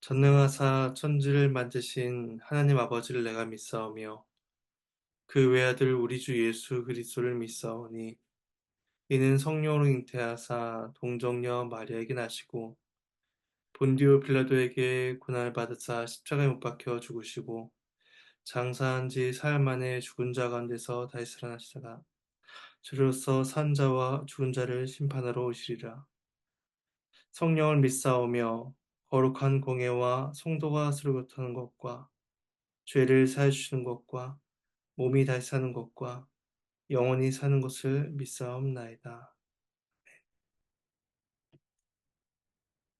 전능하사 천지를 만드신 하나님 아버지를 내가 믿사오며 그 외아들 우리 주 예수 그리스도를 믿사오니 이는 성령으로 잉태하사 동정녀 마리아에게 나시고 본디오 빌라도에게 고난을 받으사 십자가에 못 박혀 죽으시고 장사한 지 사흘 만에 죽은 자 가운데서 다시 살아나시다가 주로서 산 자와 죽은 자를 심판하러 오시리라. 성령을 믿사오며 거룩한 공예와 성도가 서로 교통하는 것과 죄를 사해 주시는 것과 몸이 다시 사는 것과 영원히 사는 것을 믿사옵나이다.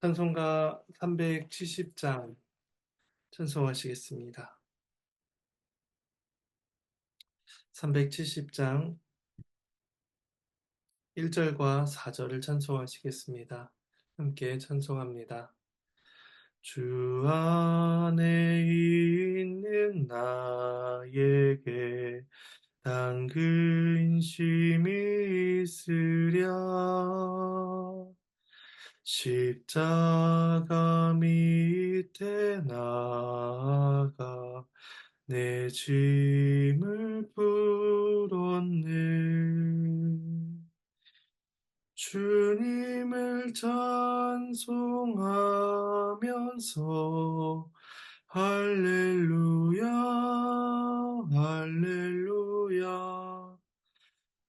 찬송가 370장 찬송하시겠습니다. 370장 1절과 4절을 찬송하시겠습니다. 함께 찬송합니다. 주 안에 있는 나에게 단 근심이 있으랴 십자가 밑에 나아가 내 짐을 풀었네. 주님을 찬송하면서 할렐루야 할렐루야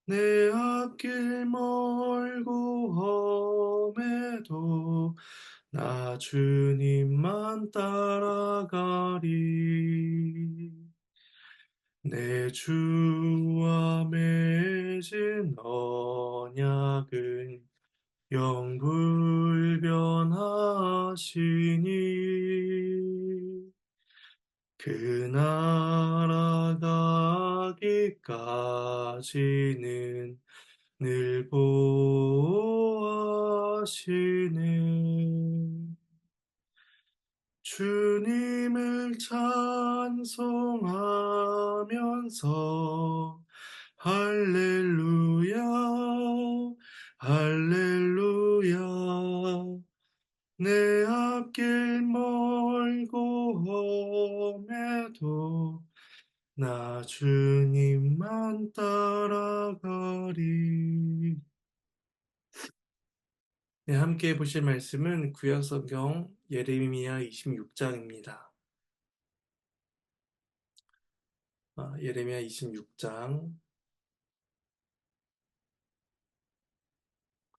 내 앞길 멀고 험해도 나 주님만 따라가리. 내 주와 맺은 언약은 영불변하시니 그 나라 가기까지는 늘 보호하시네. 주님을 찬송하면서 할렐루야 할렐루야 내 앞길 멀고 험해도 나 주님만 따라가리. 네, 함께 보실 말씀은 구약성경 예레미야 26장입니다. 예레미야 26장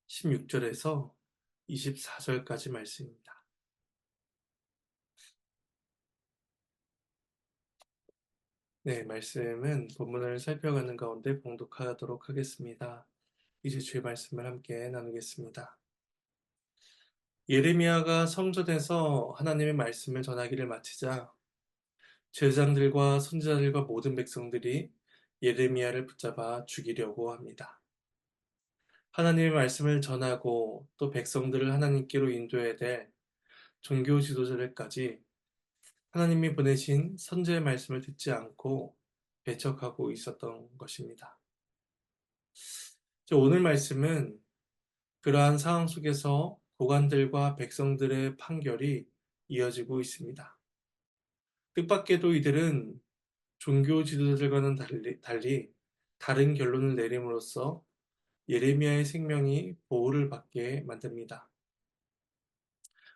16절에서 24절까지 말씀입니다. 네, 말씀은 본문을 살펴가는 가운데 봉독하도록 하겠습니다. 이제 주의 말씀을 함께 나누겠습니다. 예레미야가 성전에서 하나님의 말씀을 전하기를 마치자 제사장들과 선지자들과 모든 백성들이 예레미야를 붙잡아 죽이려고 합니다. 하나님의 말씀을 전하고 또 백성들을 하나님께로 인도해야 될 종교 지도자들까지 하나님이 보내신 선지의 말씀을 듣지 않고 배척하고 있었던 것입니다. 오늘 말씀은 그러한 상황 속에서 고관들과 백성들의 판결이 이어지고 있습니다. 뜻밖에도 이들은 종교 지도자들과는 달리 다른 결론을 내림으로써 예레미야의 생명이 보호를 받게 만듭니다.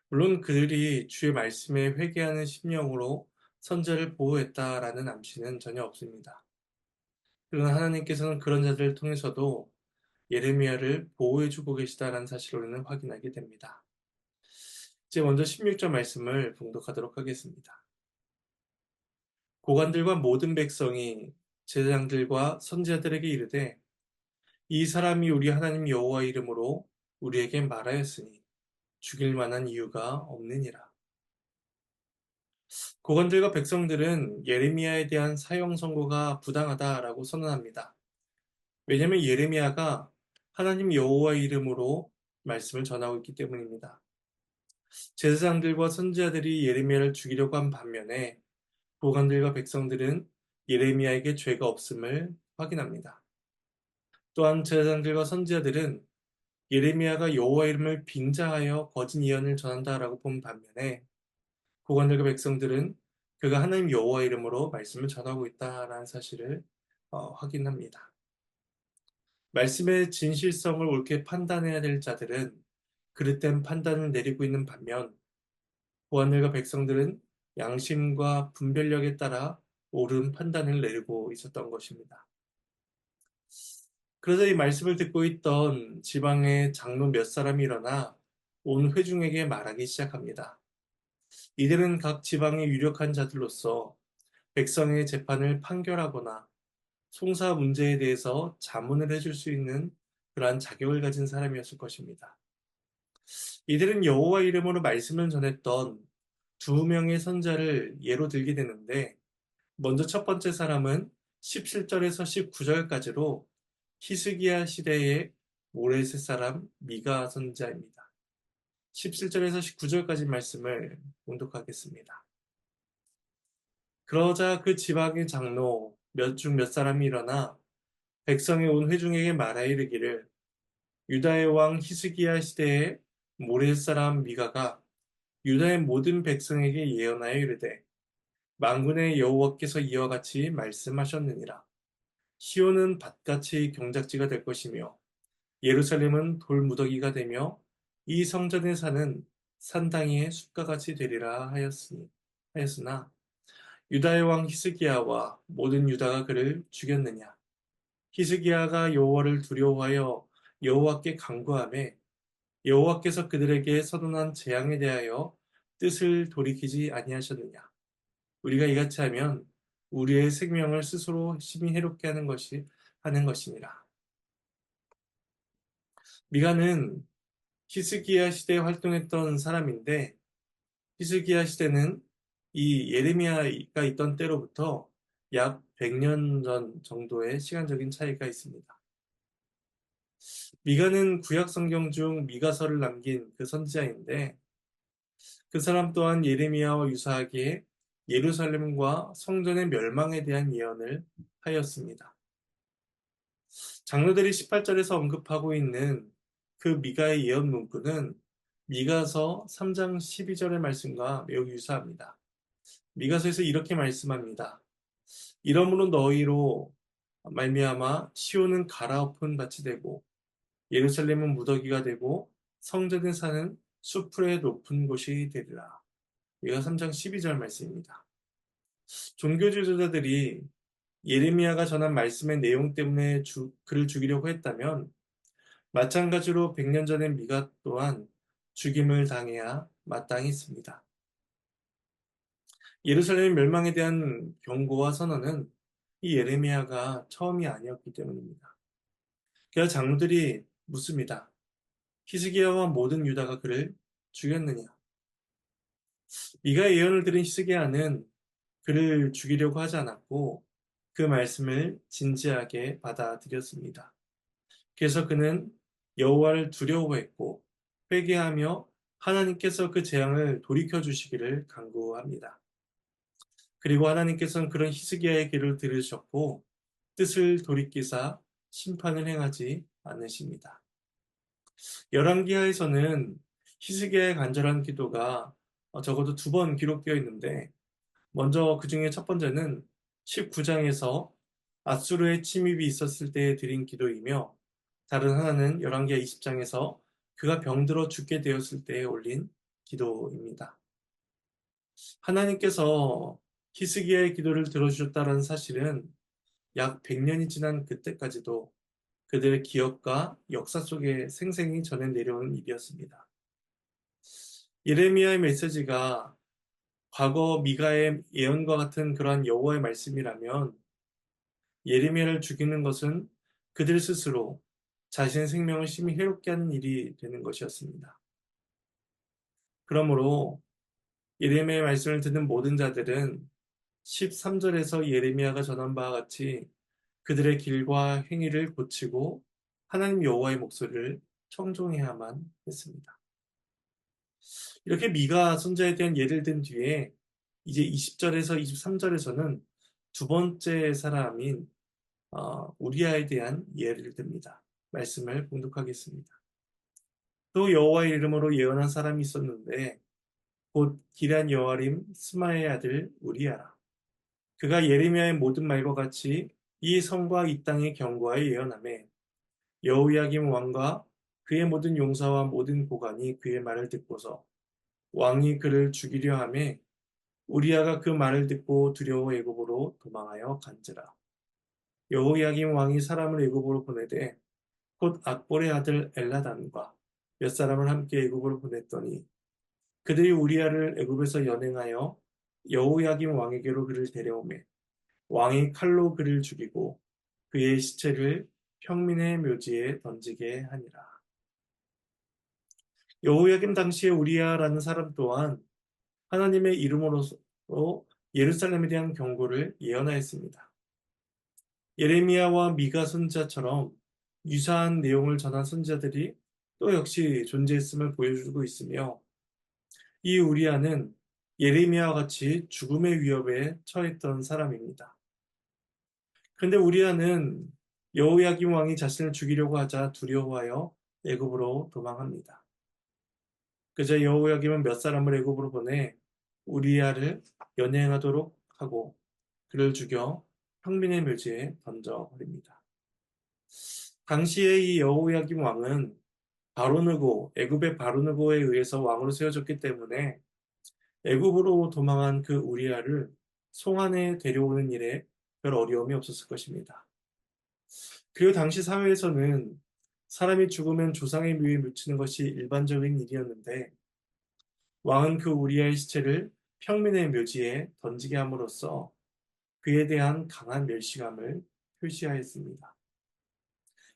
물론 그들이 주의 말씀에 회개하는 심령으로 선제를 보호했다라는 암시는 전혀 없습니다. 그러나 하나님께서는 그런 자들을 통해서도 예레미야를 보호해주고 계시다라는 사실을 우리는 확인하게 됩니다. 이제 먼저 16절 말씀을 봉독하도록 하겠습니다. 고관들과 모든 백성이 제사장들과 선지자들에게 이르되 이 사람이 우리 하나님 여호와 이름으로 우리에게 말하였으니 죽일 만한 이유가 없느니라. 고관들과 백성들은 예레미야에 대한 사형 선고가 부당하다라고 선언합니다. 왜냐하면 예레미야가 하나님 여호와의 이름으로 말씀을 전하고 있기 때문입니다. 제사장들과 선지자들이 예레미야를 죽이려고 한 반면에 고관들과 백성들은 예레미야에게 죄가 없음을 확인합니다. 또한 제사장들과 선지자들은 예레미야가 여호와 이름을 빙자하여 거짓 예언을 전한다라고 본 반면에 고관들과 백성들은 그가 하나님 여호와 이름으로 말씀을 전하고 있다라는 사실을 확인합니다. 말씀의 진실성을 옳게 판단해야 될 자들은 그릇된 판단을 내리고 있는 반면 고관들과 백성들은 양심과 분별력에 따라 옳은 판단을 내리고 있었던 것입니다. 그러자 이 말씀을 듣고 있던 지방의 장로 몇 사람이 일어나 온 회중에게 말하기 시작합니다. 이들은 각 지방의 유력한 자들로서 백성의 재판을 판결하거나 송사 문제에 대해서 자문을 해줄 수 있는 그러한 자격을 가진 사람이었을 것입니다. 이들은 여호와 이름으로 말씀을 전했던 두 명의 선자를 예로 들게 되는데 먼저 첫 번째 사람은 17절에서 19절까지로 히스기야 시대의 모레셋 사람 미가 선자입니다. 17절에서 19절까지 말씀을 봉독하겠습니다. 그러자 그 지방의 장로 몇 사람이 일어나 백성의 온 회중에게 말하 이르기를 유다의 왕 히스기야 시대의 모레 사람 미가가 유다의 모든 백성에게 예언하여 이르되 만군의 여호와께서 이와 같이 말씀하셨느니라. 시온은 밭같이 경작지가 될 것이며 예루살렘은 돌무더기가 되며 이 성전의 산은 산당이의 숲과 같이 되리라 하였으나 유다의 왕 히스기야와 모든 유다가 그를 죽였느냐. 히스기야가 여호와를 두려워하여 여호와께 간구하매 여호와께서 그들에게 선언한 재앙에 대하여 뜻을 돌이키지 아니하셨느냐. 우리가 이같이 하면 우리의 생명을 스스로 심히 해롭게 하는 것이니라. 미가는 히스기야 시대에 활동했던 사람인데 히스기야 시대는 이 예레미야가 있던 때로부터 약 100년 전 정도의 시간적인 차이가 있습니다. 미가는 구약 성경 중 미가서를 남긴 그 선지자인데 그 사람 또한 예레미야와 유사하게 예루살렘과 성전의 멸망에 대한 예언을 하였습니다. 장로들이 18절에서 언급하고 있는 그 미가의 예언 문구는 미가서 3장 12절의 말씀과 매우 유사합니다. 미가서에서 이렇게 말씀합니다. 이러므로 너희로 말미암아 시온은 갈아엎은 밭이 되고 예루살렘은 무더기가 되고 성전의 산은 수풀의 높은 곳이 되리라. 미가 3장 12절 말씀입니다. 종교 지도자들이 예레미야가 전한 말씀의 내용 때문에 그를 죽이려고 했다면 마찬가지로 100년 전의 미가 또한 죽임을 당해야 마땅했습니다. 예루살렘 멸망에 대한 경고와 선언은 이 예레미야가 처음이 아니었기 때문입니다. 그래서 장로들이 묻습니다. 히스기야와 모든 유다가 그를 죽였느냐? 미가의 예언을 들은 히스기야는 그를 죽이려고 하지 않았고 그 말씀을 진지하게 받아들였습니다. 그래서 그는 여호와를 두려워했고 회개하며 하나님께서 그 재앙을 돌이켜 주시기를 간구합니다. 그리고 하나님께서는 그런 히스기야의 길을 들으셨고 뜻을 돌이키사 심판을 행하지 않으십니다. 열왕기하에서는 히스기야의 간절한 기도가 적어도 두 번 기록되어 있는데 먼저 그 중에 첫 번째는 19장에서 아수르의 침입이 있었을 때에 드린 기도이며 다른 하나는 열왕기하 20장에서 그가 병들어 죽게 되었을 때에 올린 기도입니다. 하나님께서 히스기야의 기도를 들어주셨다는 사실은 약 100년이 지난 그때까지도 그들의 기억과 역사 속에 생생히 전해 내려오는 일이었습니다. 예레미야의 메시지가 과거 미가의 예언과 같은 그러한 여호와의 말씀이라면 예레미야를 죽이는 것은 그들 스스로 자신의 생명을 심히 해롭게 하는 일이 되는 것이었습니다. 그러므로 예레미야의 말씀을 듣는 모든 자들은 13절에서 예레미야가 전한 바와 같이 그들의 길과 행위를 고치고 하나님 여호와의 목소리를 청종해야만 했습니다. 이렇게 미가 선자에 대한 예를 든 뒤에 이제 20절에서 23절에서는 두 번째 사람인 우리아에 대한 예를 듭니다. 말씀을 봉독하겠습니다. 또 여호와의 이름으로 예언한 사람이 있었는데 곧 기란 여아림 스마의 아들 우리야라. 그가 예레미야의 모든 말과 같이 이 성과 이 땅의 경고하여 예언하매 여호야김 왕과 그의 모든 용사와 모든 고관이 그의 말을 듣고서 왕이 그를 죽이려 하매 우리야가 그 말을 듣고 두려워 애굽으로 도망하여 간지라. 여호야김 왕이 사람을 애굽으로 보내되 곧 악볼의 아들 엘라단과 몇 사람을 함께 애굽으로 보냈더니 그들이 우리야를 애굽에서 연행하여 여호야김 왕에게로 그를 데려오매 왕이 칼로 그를 죽이고 그의 시체를 평민의 묘지에 던지게 하니라. 여호야김 당시에 우리야라는 사람 또한 하나님의 이름으로 예루살렘에 대한 경고를 예언하였습니다. 예레미야와 미가 선지자처럼 유사한 내용을 전한 선지자들이 또 역시 존재했음을 보여주고 있으며 이 우리야는 예레미야와 같이 죽음의 위협에 처했던 사람입니다. 그런데 우리야는 여호야김 왕이 자신을 죽이려고 하자 두려워하여 애굽으로 도망합니다. 그저 여호야김은 몇 사람을 애굽으로 보내 우리야를 연행하도록 하고 그를 죽여 평민의 묘지에 던져버립니다. 당시에 이 여호야김 왕은 바로느고 애굽의 바로느고에 의해서 왕으로 세워졌기 때문에 애굽으로 도망한 그 우리야를 송환에 데려오는 일에 별 어려움이 없었을 것입니다. 그리고 당시 사회에서는 사람이 죽으면 조상의 묘에 묻히는 것이 일반적인 일이었는데 왕은 그 우리야의 시체를 평민의 묘지에 던지게 함으로써 그에 대한 강한 멸시감을 표시하였습니다.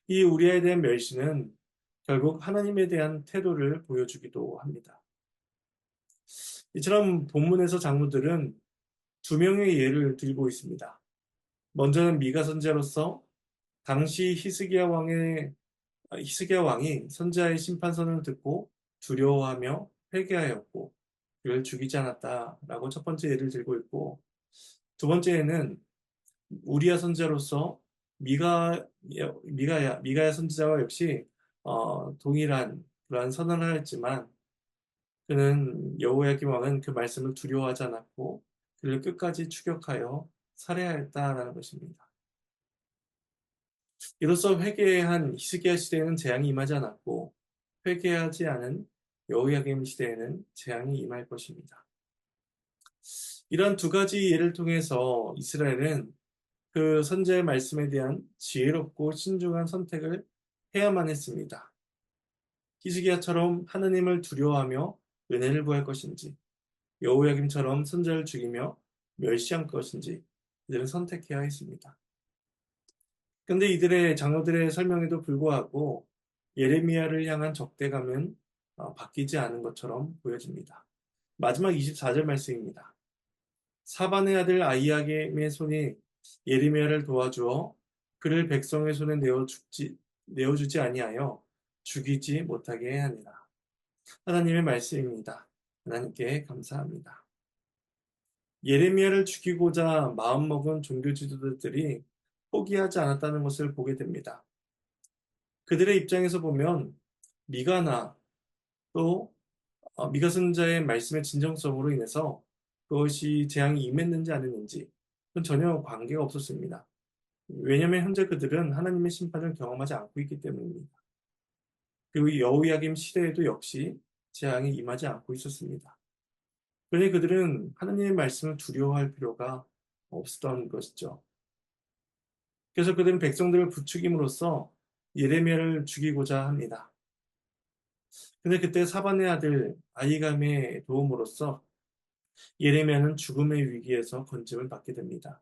이 우리야에 대한 멸시는 결국 하나님에 대한 태도를 보여주기도 합니다. 이처럼 본문에서 장로들은 두 명의 예를 들고 있습니다. 먼저는 미가 선지자로서 당시 히스기야 왕이 선지자의 심판선을 듣고 두려워하며 회개하였고 그를 죽이지 않았다라고 첫 번째 예를 들고 있고 두 번째에는 우리야 선지자로서 미가야 선지자와 역시 동일한 그러한 선언을 하였지만 그는 여호야김 왕은 그 말씀을 두려워하지 않았고 그를 끝까지 추격하여 살해하였다라는 것입니다. 이로써 회개한 히스기야 시대에는 재앙이 임하지 않았고 회개하지 않은 여호야김 시대에는 재앙이 임할 것입니다. 이러한 두 가지 예를 통해서 이스라엘은 그 선지자의 말씀에 대한 지혜롭고 신중한 선택을 해야만 했습니다. 히스기야처럼 하나님을 두려워하며 은혜를 구할 것인지 여호야김처럼 선지자를 죽이며 멸시할 것인지 이들은 선택해야 했습니다. 그런데 이들의 장로들의 설명에도 불구하고 예레미야를 향한 적대감은 바뀌지 않은 것처럼 보여집니다. 마지막 24절 말씀입니다. 사반의 아들 아이야김의 손이 예레미야를 도와주어 그를 백성의 손에 내어주지 아니하여 죽이지 못하게 하니라. 하나님의 말씀입니다. 하나님께 감사합니다. 예레미야를 죽이고자 마음먹은 종교 지도자들이 포기하지 않았다는 것을 보게 됩니다. 그들의 입장에서 보면 미가나 또 미가 선지자의 말씀의 진정성으로 인해서 그것이 재앙이 임했는지 아니었는지 그건 전혀 관계가 없었습니다. 왜냐하면 현재 그들은 하나님의 심판을 경험하지 않고 있기 때문입니다. 그리고 여호야김 시대에도 역시 재앙이 임하지 않고 있었습니다. 그러니 그들은 하나님의 말씀을 두려워할 필요가 없었던 것이죠. 그래서 그들은 백성들을 부추김으로써 예레미야를 죽이고자 합니다. 근데 그때 사반의 아들 아이감의 도움으로써 예레미야는 죽음의 위기에서 건짐을 받게 됩니다.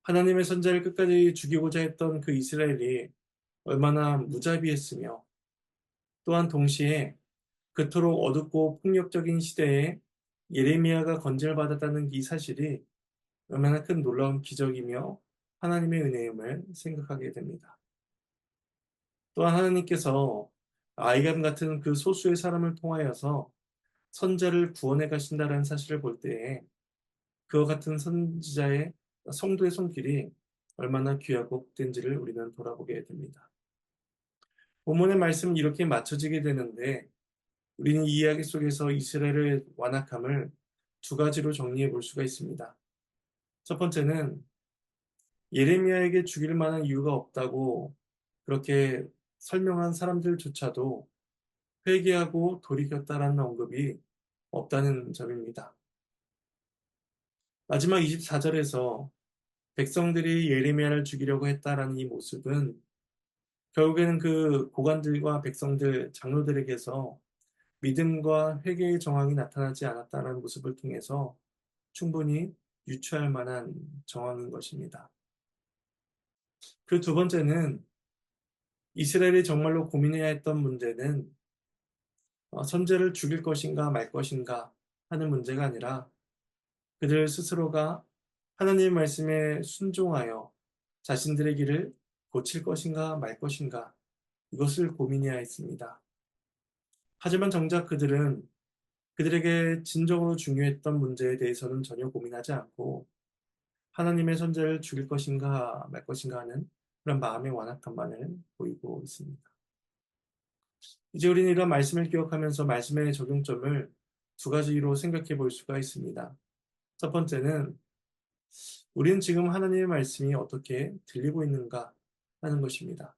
하나님의 선자를 끝까지 죽이고자 했던 그 이스라엘이 얼마나 무자비했으며 또한 동시에 그토록 어둡고 폭력적인 시대에 예레미야가 건짐을 받았다는 이 사실이 얼마나 큰 놀라운 기적이며 하나님의 은혜임을 생각하게 됩니다. 또한 하나님께서 아이감 같은 그 소수의 사람을 통하여서 선자를 구원해 가신다는 사실을 볼 때에 그와 같은 선지자의 성도의 손길이 얼마나 귀하고 복된지를 우리는 돌아보게 됩니다. 본문의 말씀은 이렇게 맞춰지게 되는데 우리는 이 이야기 속에서 이스라엘의 완악함을 두 가지로 정리해 볼 수가 있습니다. 첫 번째는 예레미야에게 죽일 만한 이유가 없다고 그렇게 설명한 사람들조차도 회개하고 돌이켰다라는 언급이 없다는 점입니다. 마지막 24절에서 백성들이 예레미야를 죽이려고 했다라는 이 모습은 결국에는 그 고관들과 백성들, 장로들에게서 믿음과 회개의 정황이 나타나지 않았다는 모습을 통해서 충분히 유추할 만한 정황인 것입니다. 그 두 번째는 이스라엘이 정말로 고민해야 했던 문제는 선제를 죽일 것인가 말 것인가 하는 문제가 아니라 그들 스스로가 하나님의 말씀에 순종하여 자신들의 길을 고칠 것인가 말 것인가 이것을 고민해야 했습니다. 하지만 정작 그들은 그들에게 진정으로 중요했던 문제에 대해서는 전혀 고민하지 않고 하나님의 선제를 죽일 것인가 말 것인가 하는 그런 마음의 완악함만을 보이고 있습니다. 이제 우리는 이런 말씀을 기억하면서 말씀의 적용점을 두 가지로 생각해 볼 수가 있습니다. 첫 번째는 우리는 지금 하나님의 말씀이 어떻게 들리고 있는가 하는 것입니다.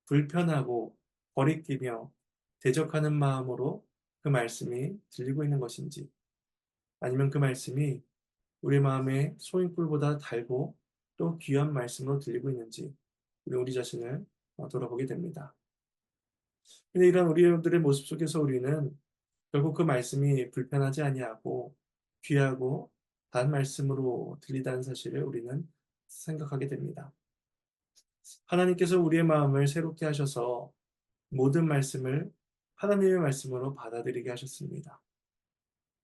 불편하고 거리끼며 대적하는 마음으로 그 말씀이 들리고 있는 것인지 아니면 그 말씀이 우리 마음에 소인불보다 달고 또 귀한 말씀으로 들리고 있는지 우리 자신을 돌아보게 됩니다. 근데 이런 우리들의 모습 속에서 우리는 결국 그 말씀이 불편하지 아니하고 귀하고 단 말씀으로 들리다는 사실을 우리는 생각하게 됩니다. 하나님께서 우리의 마음을 새롭게 하셔서 모든 말씀을 하나님의 말씀으로 받아들이게 하셨습니다.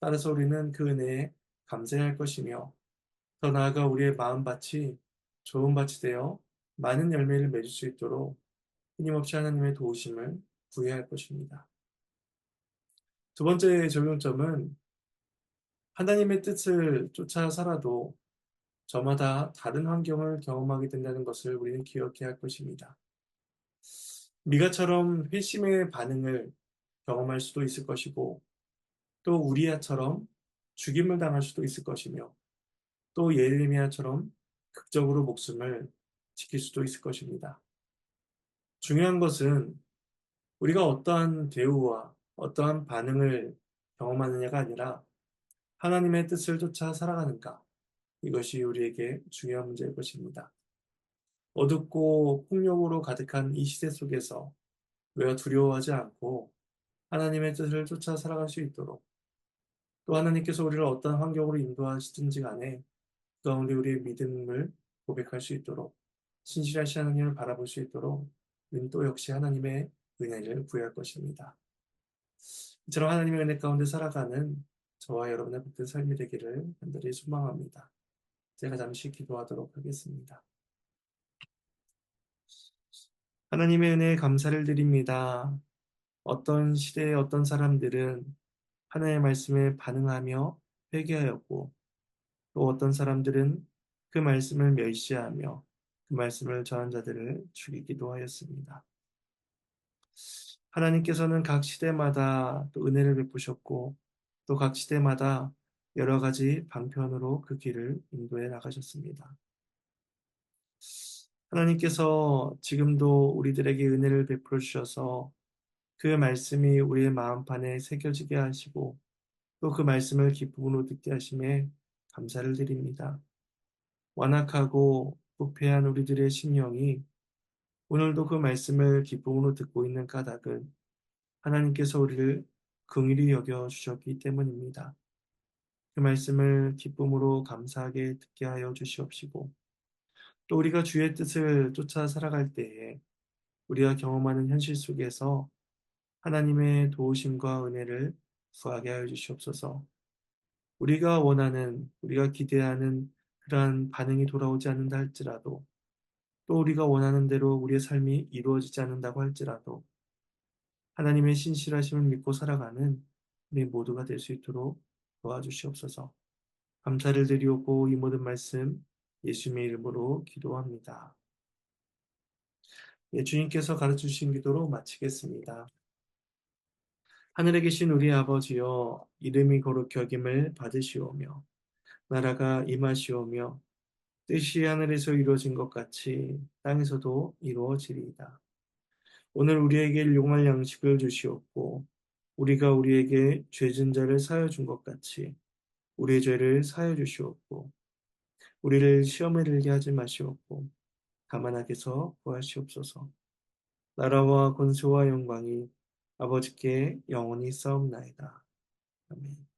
따라서 우리는 그 은혜에 감사해야 할 것이며 더 나아가 우리의 마음밭이 좋은 밭이 되어 많은 열매를 맺을 수 있도록 끊임없이 하나님의 도우심을 구해야 할 것입니다. 두 번째 적용점은 하나님의 뜻을 쫓아 살아도 저마다 다른 환경을 경험하게 된다는 것을 우리는 기억해야 할 것입니다. 미가처럼 회심의 반응을 경험할 수도 있을 것이고 또 우리야처럼 죽임을 당할 수도 있을 것이며 또 예레미야처럼 극적으로 목숨을 지킬 수도 있을 것입니다. 중요한 것은 우리가 어떠한 대우와 어떠한 반응을 경험하느냐가 아니라 하나님의 뜻을 쫓아 살아가는가 이것이 우리에게 중요한 문제일 것입니다. 어둡고 폭력으로 가득한 이 시대 속에서 우리가 두려워하지 않고 하나님의 뜻을 쫓아 살아갈 수 있도록 또 하나님께서 우리를 어떤 환경으로 인도하시든지 간에 그 가운데 우리의 믿음을 고백할 수 있도록 신실하신 하나님을 바라볼 수 있도록 우리는 또 역시 하나님의 은혜를 구할 것입니다. 이처럼 하나님의 은혜 가운데 살아가는 저와 여러분의 복된 삶이 되기를 간절히 소망합니다. 제가 잠시 기도하도록 하겠습니다. 하나님의 은혜에 감사를 드립니다. 어떤 시대의 어떤 사람들은 하나님의 말씀에 반응하며 회개하였고 또 어떤 사람들은 그 말씀을 멸시하며 그 말씀을 전한 자들을 죽이기도 하였습니다. 하나님께서는 각 시대마다 또 은혜를 베푸셨고 또 각 시대마다 여러 가지 방편으로 그 길을 인도해 나가셨습니다. 하나님께서 지금도 우리들에게 은혜를 베풀어 주셔서 그 말씀이 우리의 마음판에 새겨지게 하시고 또 그 말씀을 기쁨으로 듣게 하심에 감사를 드립니다. 완악하고 부패한 우리들의 심령이 오늘도 그 말씀을 기쁨으로 듣고 있는 까닭은 하나님께서 우리를 긍휼히 여겨 주셨기 때문입니다. 그 말씀을 기쁨으로 감사하게 듣게 하여 주시옵시고 또 우리가 주의 뜻을 쫓아 살아갈 때에 우리가 경험하는 현실 속에서 하나님의 도우심과 은혜를 구하게 하여 주시옵소서. 우리가 원하는, 우리가 기대하는 그러한 반응이 돌아오지 않는다 할지라도 또 우리가 원하는 대로 우리의 삶이 이루어지지 않는다고 할지라도 하나님의 신실하심을 믿고 살아가는 우리 모두가 될 수 있도록 도와주시옵소서. 감사를 드리오고 이 모든 말씀 예수님의 이름으로 기도합니다. 예, 주님께서 가르쳐 주신 기도로 마치겠습니다. 하늘에 계신 우리 아버지여, 이름이 거룩히 여김을 받으시오며, 나라가 임하시오며, 뜻이 하늘에서 이루어진 것 같이 땅에서도 이루어지리이다. 오늘 우리에게 일용할 양식을 주시옵고, 우리가 우리에게 죄진 자를 사여 준 것 같이 우리의 죄를 사여 주시옵고, 우리를 시험에 들게 하지 마시옵고, 다만 악에서 구하시옵소서. 나라와 권세와 영광이 아버지께 영원히 싸움나이다. 아멘.